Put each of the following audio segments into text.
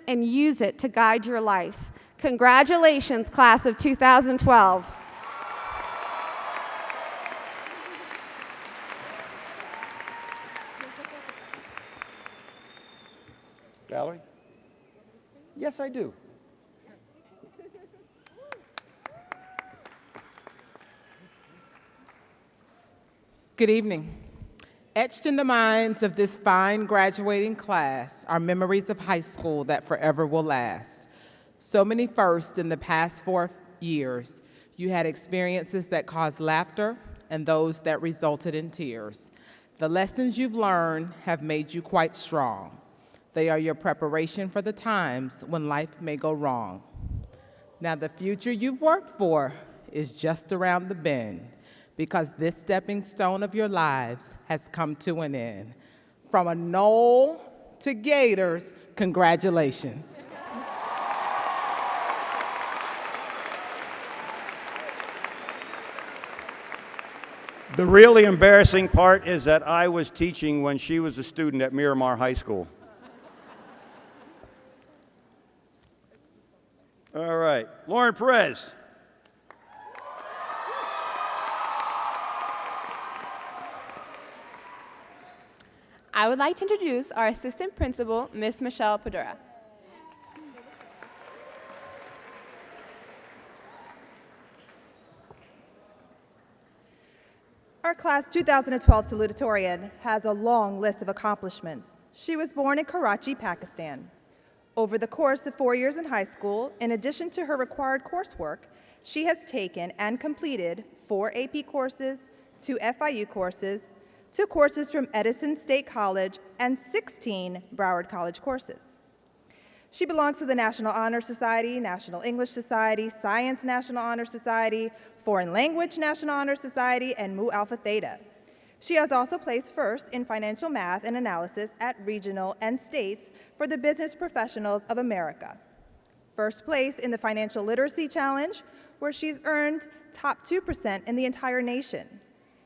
and use it to guide your life. Congratulations, class of 2012. Valerie? Yes, I do. Good evening. Etched in the minds of this fine graduating class are memories of high school that forever will last. So many firsts in the past 4 years. You had experiences that caused laughter and those that resulted in tears. The lessons you've learned have made you quite strong. They are your preparation for the times when life may go wrong. Now the future you've worked for is just around the bend, because this stepping stone of your lives has come to an end. From a Knoll to Gators, congratulations. The really embarrassing part is that I was teaching when she was a student at Miramar High School. All right, Lauren Perez. I would like to introduce our assistant principal, Ms. Michelle Padura. Our class 2012 salutatorian has a long list of accomplishments. She was born in Karachi, Pakistan. Over the course of 4 years in high school, in addition to her required coursework, she has taken and completed 4 AP courses, 2 FIU courses, 2 courses from Edison State College, and 16 Broward College courses. She belongs to the National Honor Society, National English Society, Science National Honor Society, Foreign Language National Honor Society, and Mu Alpha Theta. She has also placed first in financial math and analysis at regional and states for the Business Professionals of America. First place in the Financial Literacy Challenge, where she's earned top 2% in the entire nation.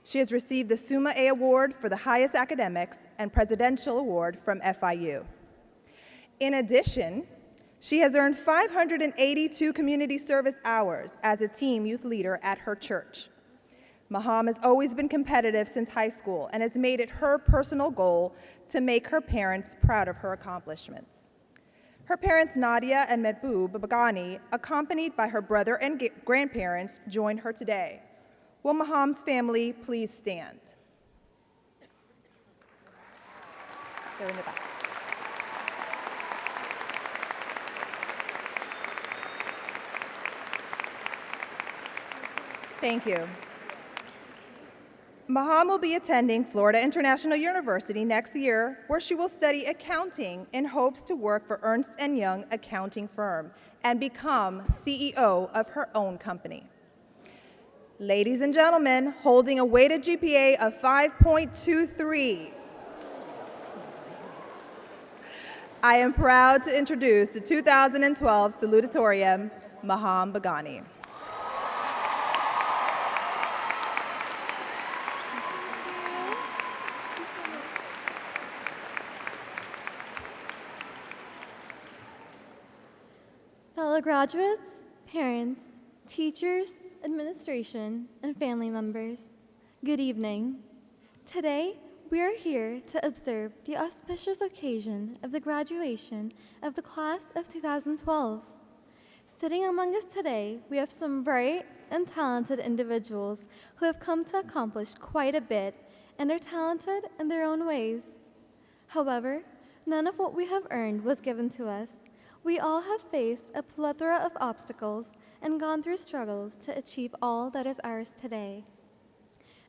She has received the Summa A Award for the highest academics and Presidential Award from FIU. In addition, she has earned 582 community service hours as a team youth leader at her church. Maham has always been competitive since high school and has made it her personal goal to make her parents proud of her accomplishments. Her parents, Nadia and Mehboob Bagani, accompanied by her brother and grandparents, join her today. Will Maham's family please stand? They're in the back. Thank you. Maham will be attending Florida International University next year, where she will study accounting in hopes to work for Ernst & Young accounting firm and become CEO of her own company. Ladies and gentlemen, holding a weighted GPA of 5.23, I am proud to introduce the 2012 salutatorian, Maham Bagani. Fellow graduates, parents, teachers, administration, and family members, good evening. Today, we are here to observe the auspicious occasion of the graduation of the class of 2012. Sitting among us today, we have some bright and talented individuals who have come to accomplish quite a bit and are talented in their own ways. However, none of what we have earned was given to us. We all have faced a plethora of obstacles and gone through struggles to achieve all that is ours today.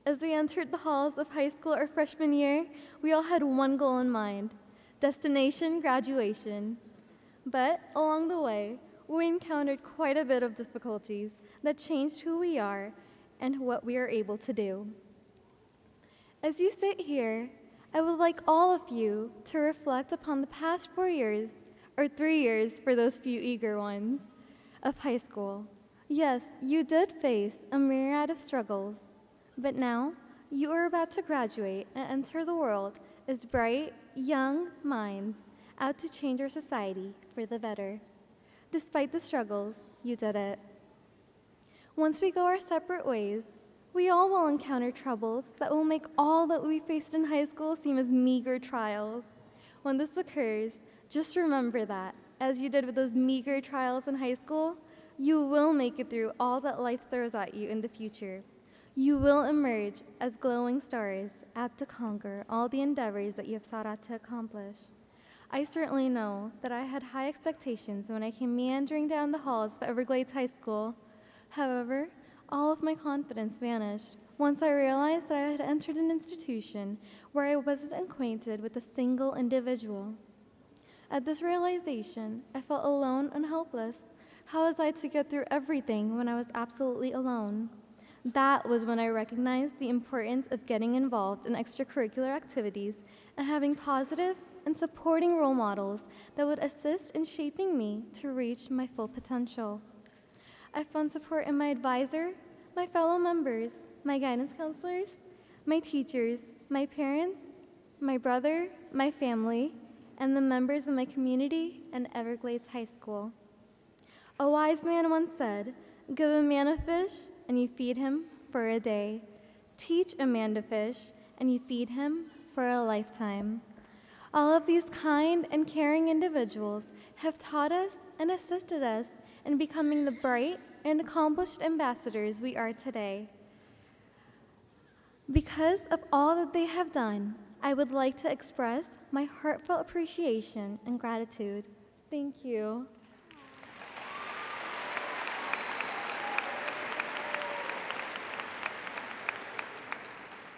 As we entered the halls of high school our freshman year, we all had one goal in mind: destination graduation. But along the way, we encountered quite a bit of difficulties that changed who we are and what we are able to do. As you sit here, I would like all of you to reflect upon the past 4 years, or 3 years for those few eager ones, of high school. Yes, you did face a myriad of struggles, but now you are about to graduate and enter the world as bright, young minds, out to change our society for the better. Despite the struggles, you did it. Once we go our separate ways, we all will encounter troubles that will make all that we faced in high school seem as meager trials. When this occurs, just remember that, as you did with those meager trials in high school, you will make it through all that life throws at you in the future. You will emerge as glowing stars out to conquer all the endeavors that you have sought out to accomplish. I certainly know that I had high expectations when I came meandering down the halls of Everglades High School. However, all of my confidence vanished once I realized that I had entered an institution where I wasn't acquainted with a single individual. At this realization, I felt alone and helpless. How was I to get through everything when I was absolutely alone? That was when I recognized the importance of getting involved in extracurricular activities and having positive and supporting role models that would assist in shaping me to reach my full potential. I found support in my advisor, my fellow members, my guidance counselors, my teachers, my parents, my brother, my family, and the members of my community and Everglades High School. A wise man once said, "Give a man a fish, and you feed him for a day. Teach a man to fish, and you feed him for a lifetime." All of these kind and caring individuals have taught us and assisted us in becoming the bright and accomplished ambassadors we are today. Because of all that they have done, I would like to express my heartfelt appreciation and gratitude. Thank you.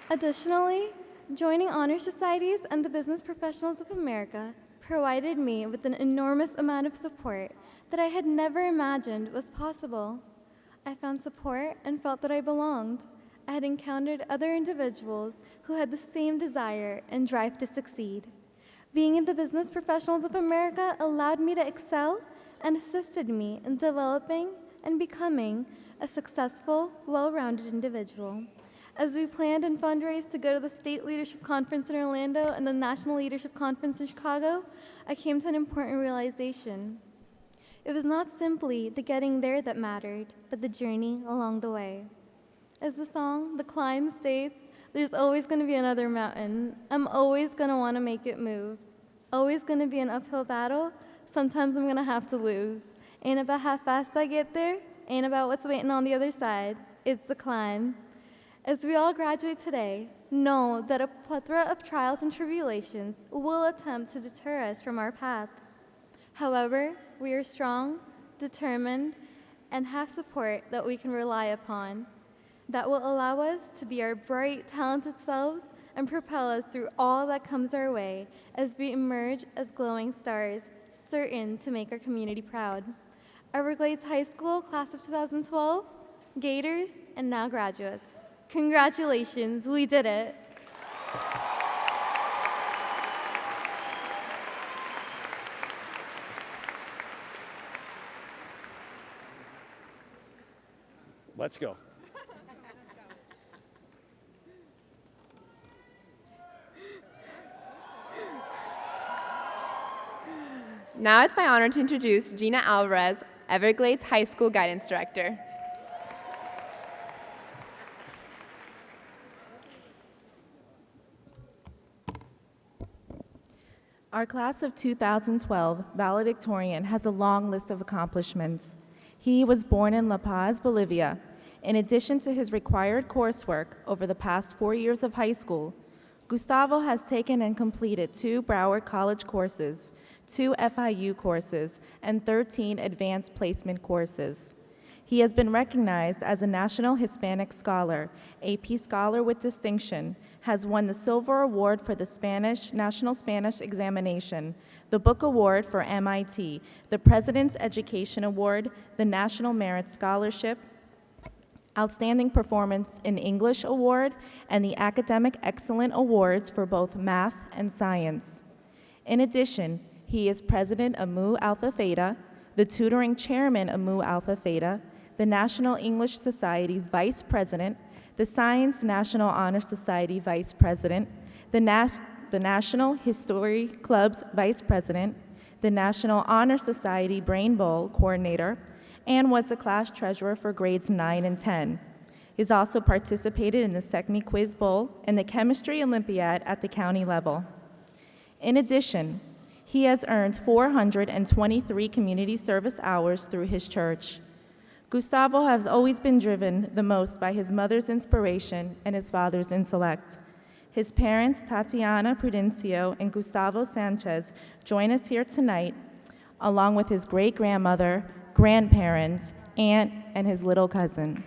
Additionally, joining honor societies and the Business Professionals of America provided me with an enormous amount of support that I had never imagined was possible. I found support and felt that I belonged. I had encountered other individuals who had the same desire and drive to succeed. Being in the Business Professionals of America allowed me to excel and assisted me in developing and becoming a successful, well-rounded individual. As we planned and fundraised to go to the State Leadership Conference in Orlando and the National Leadership Conference in Chicago, I came to an important realization. It was not simply the getting there that mattered, but the journey along the way. As the song, The Climb, states, there's always going to be another mountain. I'm always going to want to make it move. Always going to be an uphill battle. Sometimes I'm going to have to lose. Ain't about how fast I get there. Ain't about what's waiting on the other side. It's the climb. As we all graduate today, know that a plethora of trials and tribulations will attempt to deter us from our path. However, we are strong, determined, and have support that we can rely upon that will allow us to be our bright, talented selves and propel us through all that comes our way as we emerge as glowing stars, certain to make our community proud. Everglades High School, class of 2012, Gators, and now graduates. Congratulations, we did it. Let's go. Now it's my honor to introduce Gina Alvarez, Everglades High School Guidance Director. Our class of 2012 valedictorian has a long list of accomplishments. He was born in La Paz, Bolivia. In addition to his required coursework over the past 4 years of high school, Gustavo has taken and completed 2 Broward College courses, 2 FIU courses, and 13 advanced placement courses. He has been recognized as a National Hispanic Scholar, AP Scholar with Distinction, has won the Silver Award for the National Spanish Examination, the Book Award for MIT, the President's Education Award, the National Merit Scholarship, Outstanding Performance in English Award, and the Academic Excellent Awards for both math and science. In addition, he is president of Mu Alpha Theta, the tutoring chairman of Mu Alpha Theta, the National English Society's vice president, the Science National Honor Society vice president, the the National History Club's Vice President, the National Honor Society Brain Bowl Coordinator, and was the class treasurer for grades 9 and 10. He's also participated in the SECME Quiz Bowl and the Chemistry Olympiad at the county level. In addition, he has earned 423 community service hours through his church. Gustavo has always been driven the most by his mother's inspiration and his father's intellect. His parents, Tatiana Prudencio and Gustavo Sanchez, join us here tonight, along with his great-grandmother, grandparents, aunt, and his little cousin.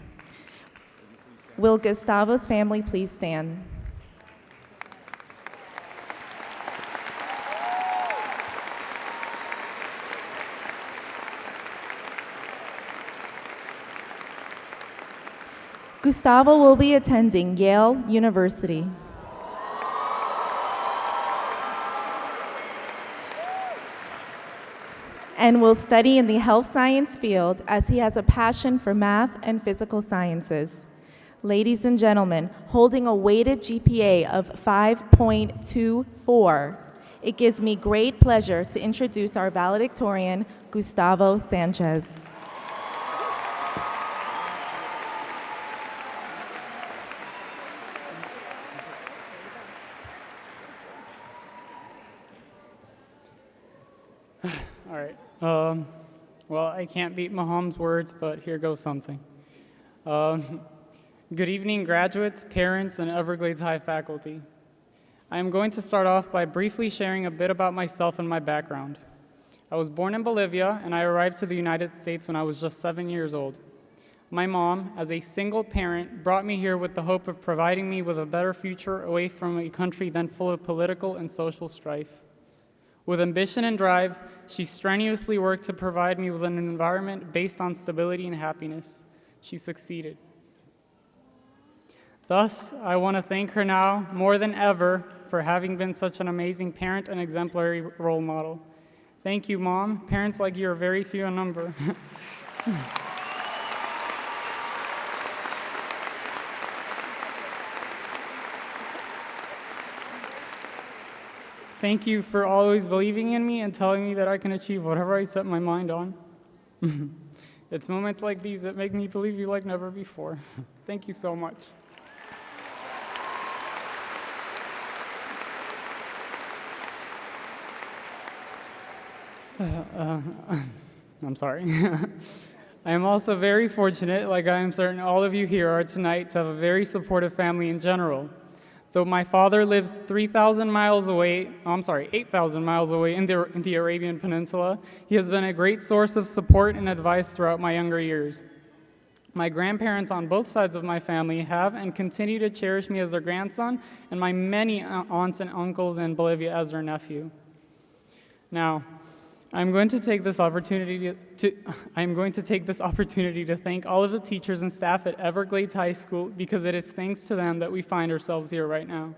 Will Gustavo's family please stand? Gustavo will be attending Yale University. And will study in the health science field as he has a passion for math and physical sciences. Ladies and gentlemen, holding a weighted GPA of 5.24, it gives me great pleasure to introduce our valedictorian, Gustavo Sanchez. All right. Well, I can't beat Maham's words, but here goes something. Good evening, graduates, parents, and Everglades High faculty. I am going to start off by briefly sharing a bit about myself and my background. I was born in Bolivia, and I arrived to the United States when I was just 7 years old. My mom, as a single parent, brought me here with the hope of providing me with a better future away from a country then full of political and social strife. With ambition and drive, she strenuously worked to provide me with an environment based on stability and happiness. She succeeded. Thus, I want to thank her now more than ever for having been such an amazing parent and exemplary role model. Thank you, Mom. Parents like you are very few in number. Thank you for always believing in me and telling me that I can achieve whatever I set my mind on. It's moments like these that make me believe you like never before. Thank you so much. I'm sorry. I am also very fortunate, like I am certain all of you here are tonight, to have a very supportive family in general. Though my father lives 8,000 miles away in the Arabian Peninsula, he has been a great source of support and advice throughout my younger years. My grandparents on both sides of my family have and continue to cherish me as their grandson, and my many aunts and uncles in Bolivia as their nephew. Now, I'm going to take this opportunity to thank all of the teachers and staff at Everglades High School, because it is thanks to them that we find ourselves here right now.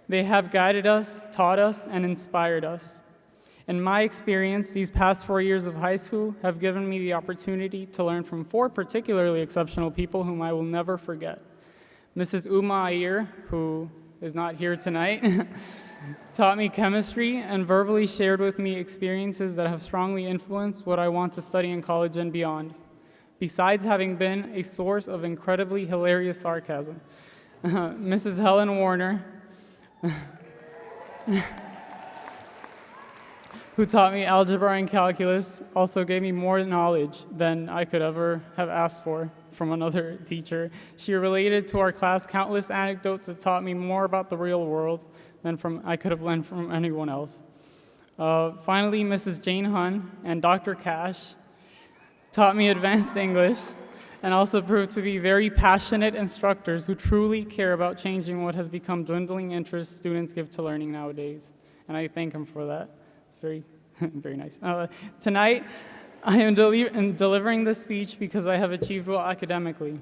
They have guided us, taught us, and inspired us. In my experience, these past 4 years of high school have given me the opportunity to learn from 4 particularly exceptional people whom I will never forget. Mrs. Uma Ayer, who is not here tonight, taught me chemistry and verbally shared with me experiences that have strongly influenced what I want to study in college and beyond, besides having been a source of incredibly hilarious sarcasm. Mrs. Helen Warner, who taught me algebra and calculus, also gave me more knowledge than I could ever have asked for from another teacher. She related to our class countless anecdotes that taught me more about the real world than I could have learned from anyone else. Finally, Mrs. Jane Hun and Dr. Cash taught me advanced English and also proved to be very passionate instructors who truly care about changing what has become dwindling interest students give to learning nowadays. And I thank them for that. It's very, very nice. Tonight, I am delivering this speech because I have achieved well academically.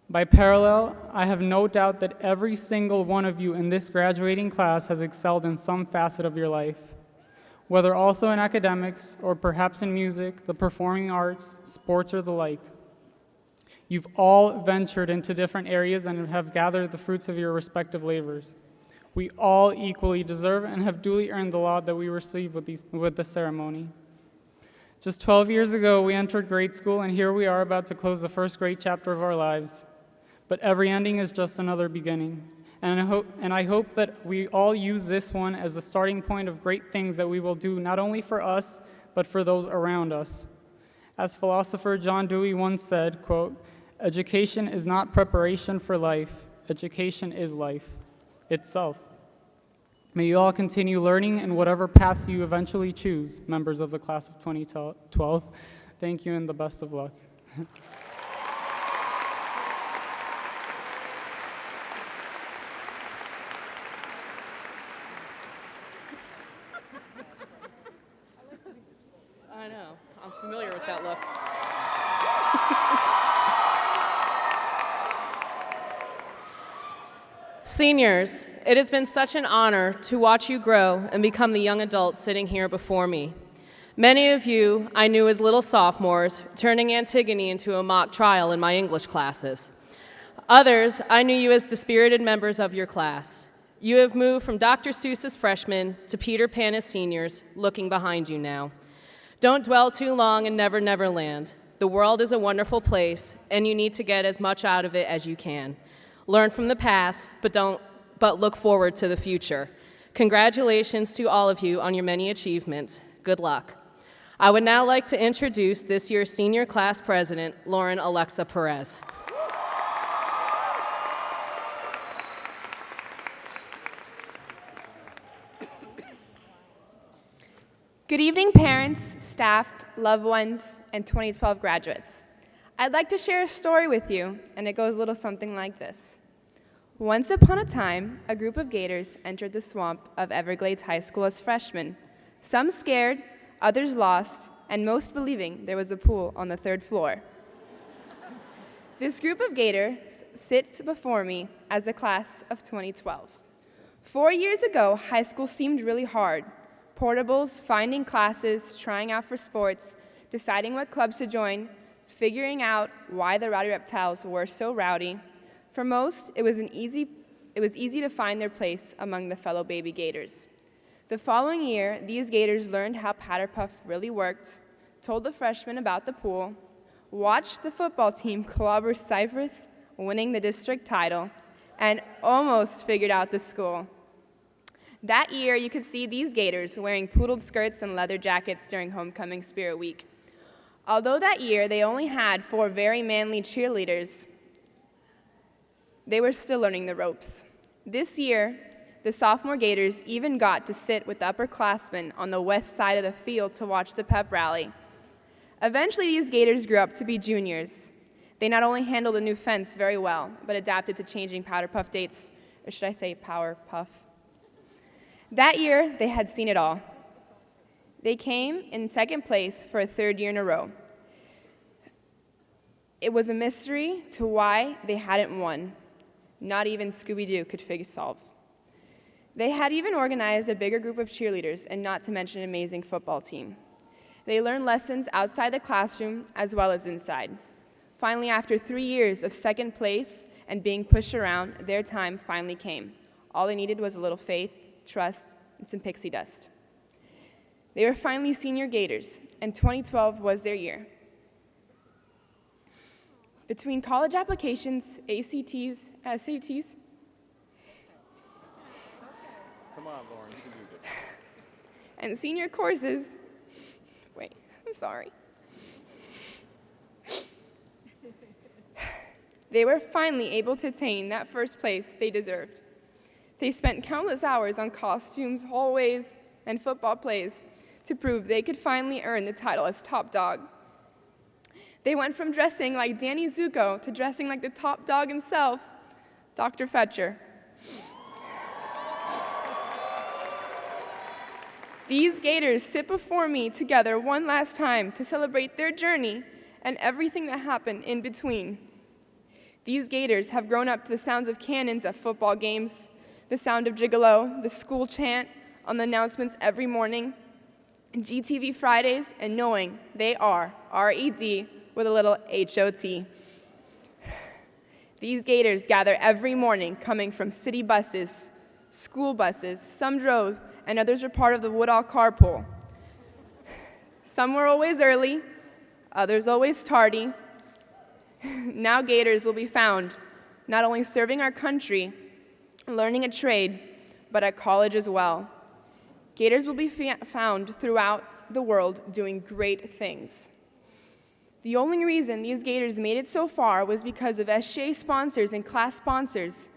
By parallel, I have no doubt that every single one of you in this graduating class has excelled in some facet of your life, whether also in academics or perhaps in music, the performing arts, sports, or the like. You've all ventured into different areas and have gathered the fruits of your respective labors. We all equally deserve and have duly earned the laud that we receive with the ceremony. Just 12 years ago, we entered grade school, and here we are about to close the first great chapter of our lives. But every ending is just another beginning. And I hope that we all use this one as the starting point of great things that we will do not only for us, but for those around us. As philosopher John Dewey once said, quote, "Education is not preparation for life. Education is life itself." May you all continue learning in whatever paths you eventually choose, members of the class of 2012. Thank you and the best of luck. I know. I'm familiar with that look. Seniors, it has been such an honor to watch you grow and become the young adults sitting here before me. Many of you I knew as little sophomores, turning Antigone into a mock trial in my English classes. Others, I knew you as the spirited members of your class. You have moved from Dr. Seuss's freshmen to Peter Pan as seniors, looking behind you now. Don't dwell too long in Never Never Land. The world is a wonderful place, and you need to get as much out of it as you can. Learn from the past, but look forward to the future. Congratulations to all of you on your many achievements. Good luck. I would now like to introduce this year's senior class president, Lauren Alexa Perez. Good evening, parents, staff, loved ones, and 2012 graduates. I'd like to share a story with you, and it goes a little something like this. Once upon a time, a group of gators entered the swamp of Everglades High School as freshmen, some scared, others lost, and most believing there was a pool on the 3rd floor. This group of gators sits before me as the class of 2012. 4 years ago, high school seemed really hard. Portables, finding classes, trying out for sports, deciding what clubs to join, figuring out why the Rowdy Reptiles were so rowdy. For most, it was easy to find their place among the fellow baby gators. The following year, these gators learned how Powder Puff really worked, told the freshmen about the pool, watched the football team clobber Cypress, winning the district title, and almost figured out the school. That year, you could see these gators wearing poodled skirts and leather jackets during Homecoming Spirit Week. Although that year they only had 4 very manly cheerleaders, they were still learning the ropes. This year, the sophomore Gators even got to sit with the upperclassmen on the west side of the field to watch the pep rally. Eventually, these Gators grew up to be juniors. They not only handled the new fence very well, but adapted to changing Powder Puff dates, or should I say Power Puff. That year, they had seen it all. They came in 2nd place for a 3rd year in a row. It was a mystery to why they hadn't won. Not even Scooby-Doo could solve. They had even organized a bigger group of cheerleaders, and not to mention an amazing football team. They learned lessons outside the classroom as well as inside. Finally, after 3 years of 2nd place and being pushed around, their time finally came. All they needed was a little faith, trust, and some pixie dust. They were finally senior Gators, and 2012 was their year. Between college applications, ACTs, SATs, Come on, Lauren, you can do this. and senior courses, wait, I'm sorry. They were finally able to attain that 1st place they deserved. They spent countless hours on costumes, hallways, and football plays to prove they could finally earn the title as top dog. They went from dressing like Danny Zuko to dressing like the top dog himself, Dr. Fetcher. These Gators sit before me together one last time to celebrate their journey and everything that happened in between. These Gators have grown up to the sounds of cannons at football games, the sound of Gigolo, the school chant on the announcements every morning, GTV Fridays, and knowing they are RED with a little HOT. These Gators gather every morning coming from city buses, school buses, some drove, and others were part of the Woodall carpool. Some were always early, others always tardy. Now Gators will be found not only serving our country, learning a trade, but at college as well. Gators will be found throughout the world doing great things. The only reason these Gators made it so far was because of SGA sponsors and class sponsors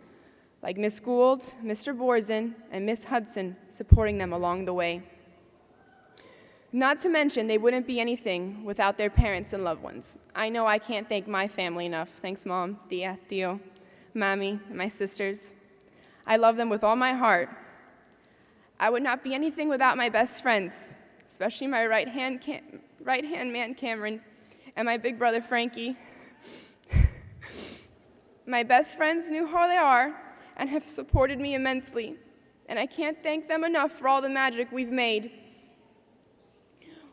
like Miss Gould, Mr. Borzen, and Miss Hudson supporting them along the way. Not to mention, they wouldn't be anything without their parents and loved ones. I know I can't thank my family enough. Thanks, Mom, Tia, Tio, Mami, and my sisters. I love them with all my heart. I would not be anything without my best friends, especially my right-hand man, Cameron, and my big brother, Frankie. My best friends knew how they are and have supported me immensely, and I can't thank them enough for all the magic we've made.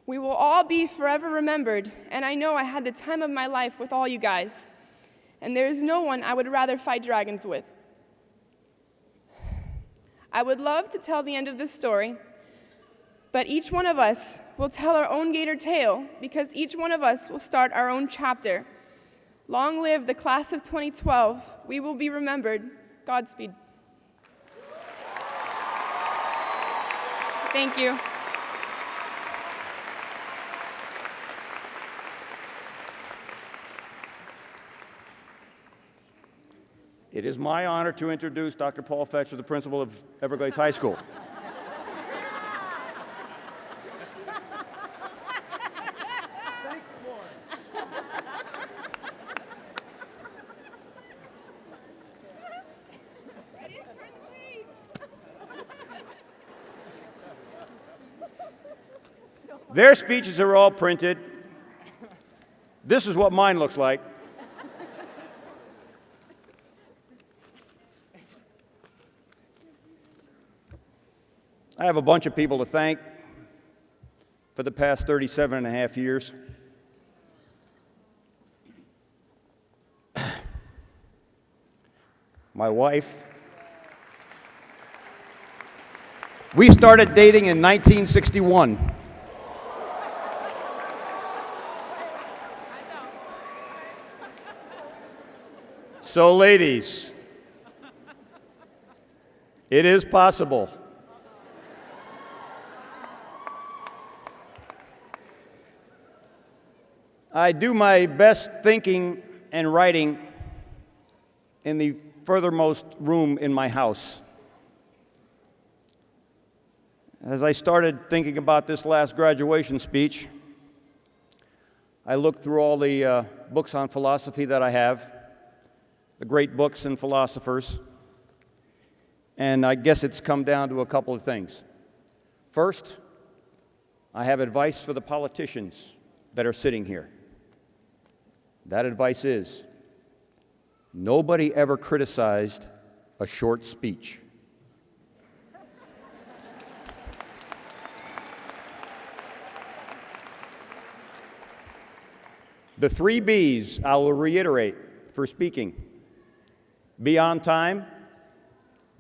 We will all be forever remembered, and I know I had the time of my life with all you guys, and there is no one I would rather fight dragons with. I would love to tell the end of this story, but each one of us will tell our own Gator tale because each one of us will start our own chapter. Long live the class of 2012. We will be remembered. Godspeed. Thank you. It is my honor to introduce Dr. Paul Fetcher, the principal of Everglades High School. Their speeches are all printed. This is what mine looks like. I have a bunch of people to thank for the past 37 and a half years. My wife. We started dating in 1961. So, ladies, it is possible. I do my best thinking and writing in the furthermost room in my house. As I started thinking about this last graduation speech, I looked through all the books on philosophy that I have, the great books and philosophers, and I guess it's come down to a couple of things. First, I have advice for the politicians that are sitting here. That advice is, nobody ever criticized a short speech. The 3 B's I will reiterate for speaking. Be on time,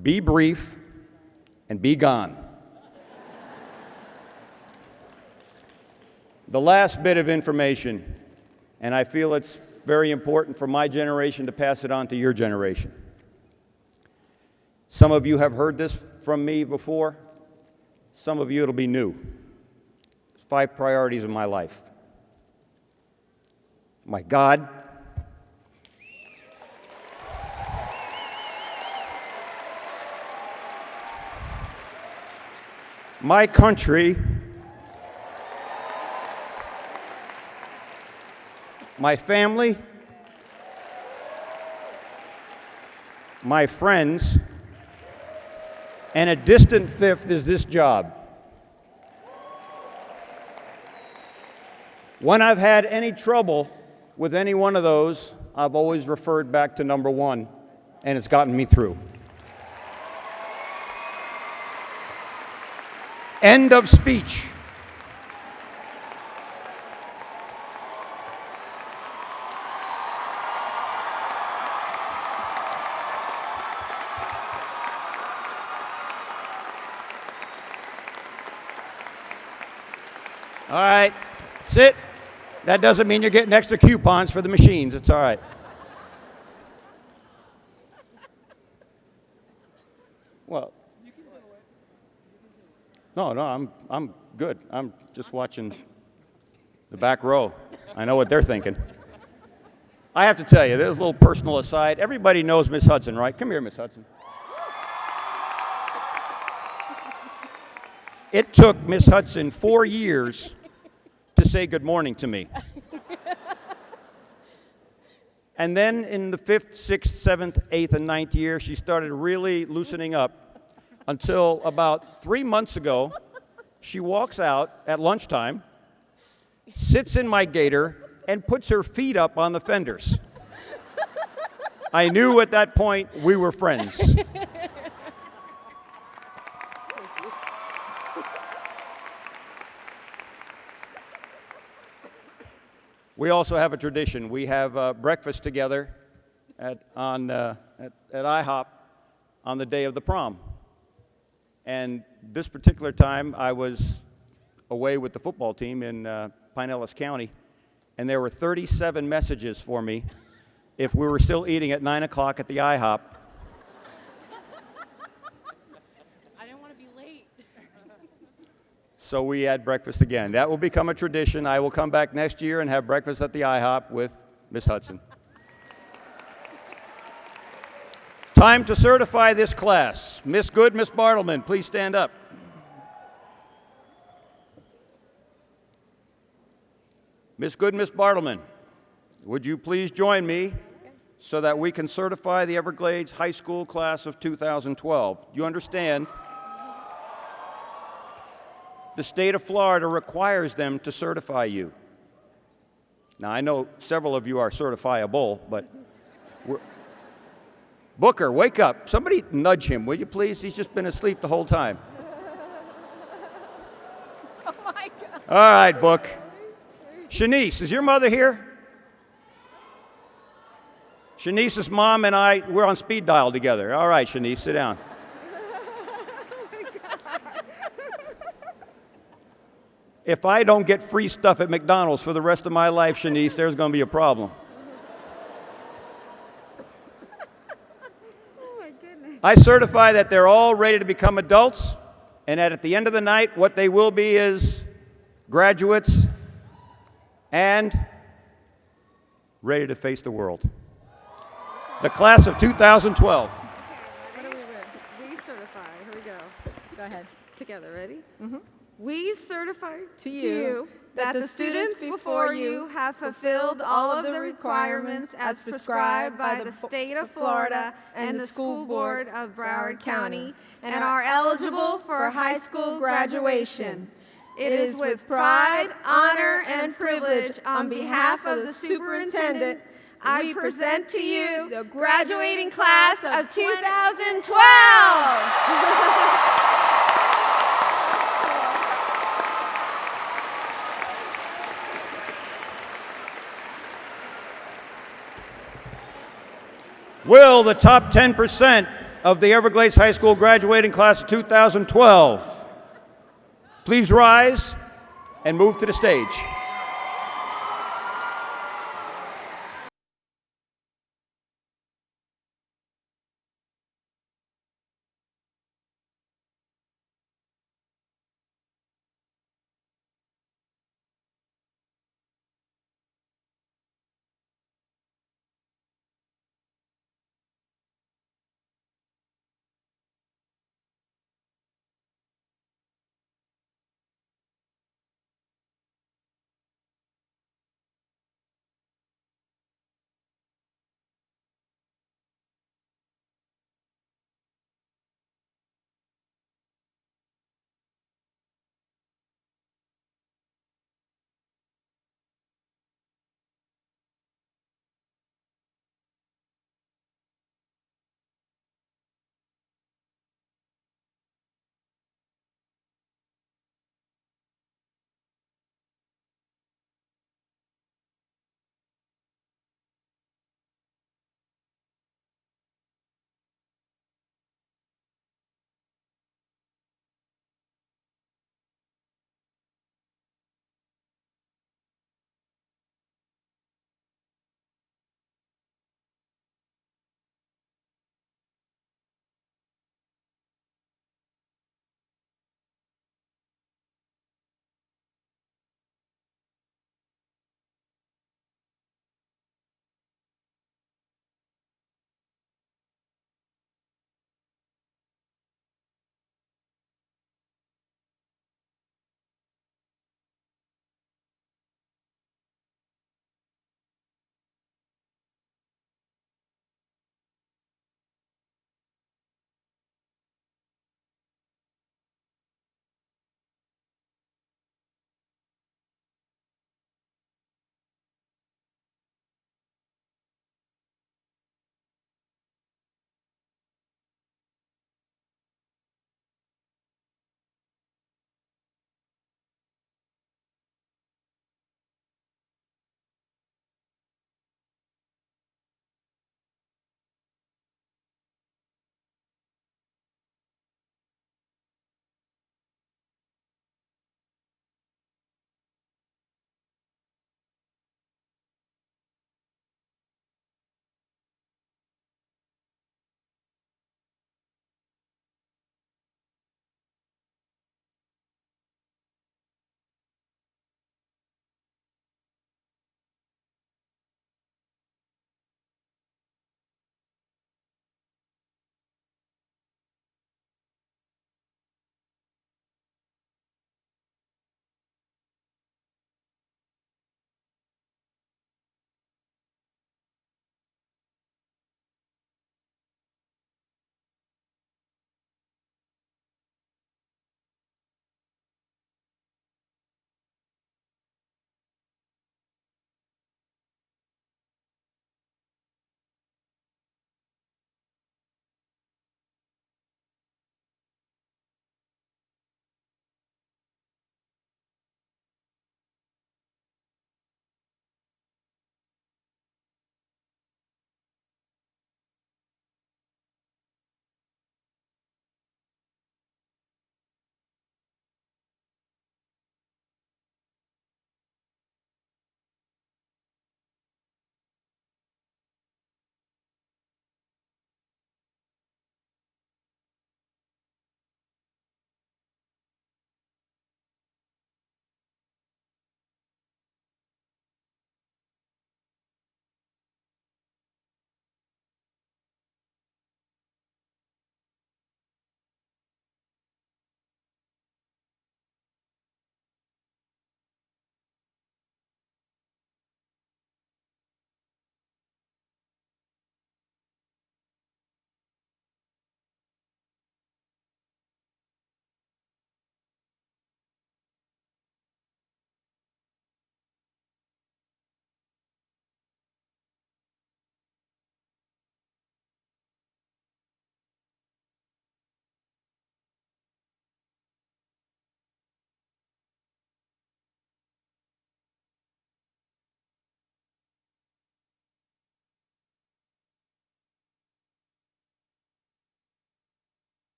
be brief, and be gone. The last bit of information, and I feel it's very important for my generation to pass it on to your generation. Some of you have heard this from me before. Some of you it'll be new. 5 priorities of my life. My God, my country, my family, my friends, and a distant 5th is this job. When I've had any trouble with any one of those, I've always referred back to number 1, and it's gotten me through. End of speech. All right, sit. That doesn't mean you're getting extra coupons for the machines. It's all right. Well, no, I'm good. I'm just watching the back row. I know what they're thinking. I have to tell you, there's a little personal aside. Everybody knows Miss Hudson, right? Come here, Miss Hudson. It took Miss Hudson 4 years to say good morning to me. And then in the 5th, 6th, 7th, 8th, and 9th year, she started really loosening up until about 3 months ago, she walks out at lunchtime, sits in my gator, and puts her feet up on the fenders. I knew at that point we were friends. We also have a tradition. We have breakfast together at IHOP on the day of the prom. And this particular time, I was away with the football team in Pinellas County, and there were 37 messages for me if we were still eating at 9 o'clock at the IHOP. I didn't want to be late. So we had breakfast again. That will become a tradition. I will come back next year and have breakfast at the IHOP with Miss Hudson. Time to certify this class. Miss Good, Miss Bartleman, please stand up. Miss Good, Miss Bartleman, would you please join me so that we can certify the Everglades High School class of 2012? You understand? The state of Florida requires them to certify you. Now, I know several of you are certifiable, but Booker, wake up. Somebody nudge him, will you please? He's just been asleep the whole time. Oh, my God. All right, Book. Shanice, is your mother here? Shanice's mom and I, we're on speed dial together. All right, Shanice, sit down. If I don't get free stuff at McDonald's for the rest of my life, Shanice, there's going to be a problem. Oh my goodness. I certify that they're all ready to become adults, and that at the end of the night, what they will be is graduates and ready to face the world. The class of 2012. Okay, ready? We certify. Here we go. Go ahead. Together, ready? Mm-hmm. We certify To you that the students before you have fulfilled all of the requirements as prescribed by the state of Florida and the school board of Broward County and are eligible for high school graduation. It is with pride, honor, and privilege on behalf of the superintendent I present to you the graduating class of 2012. Will the top 10% of the Everglades High School graduating class of 2012 please rise and move to the stage?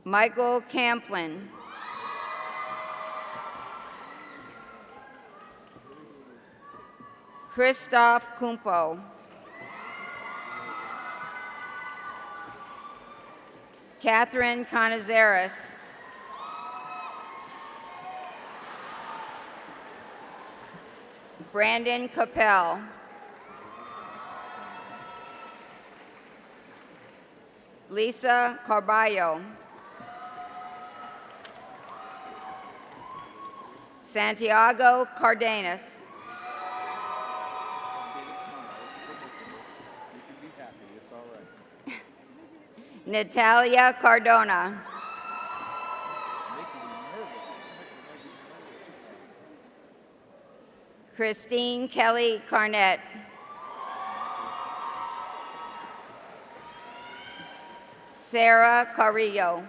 Michael Camplin. Christoph Kumpo. Catherine Canizares. Brandon Capel. Lisa Carballo. Santiago Cardenas. Natalia Cardona. Christine Kelly Carnett. Sarah Carrillo.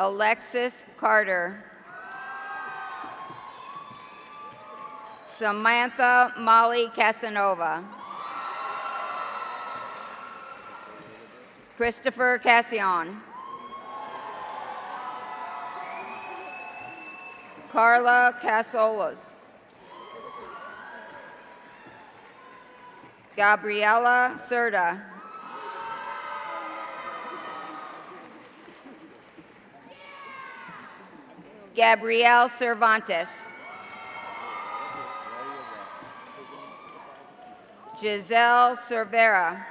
Alexis Carter. Samantha Molly Casanova. Christopher Cassion. Carla Casolas. Gabriela Cerda. Gabrielle Cervantes. Giselle Cervera.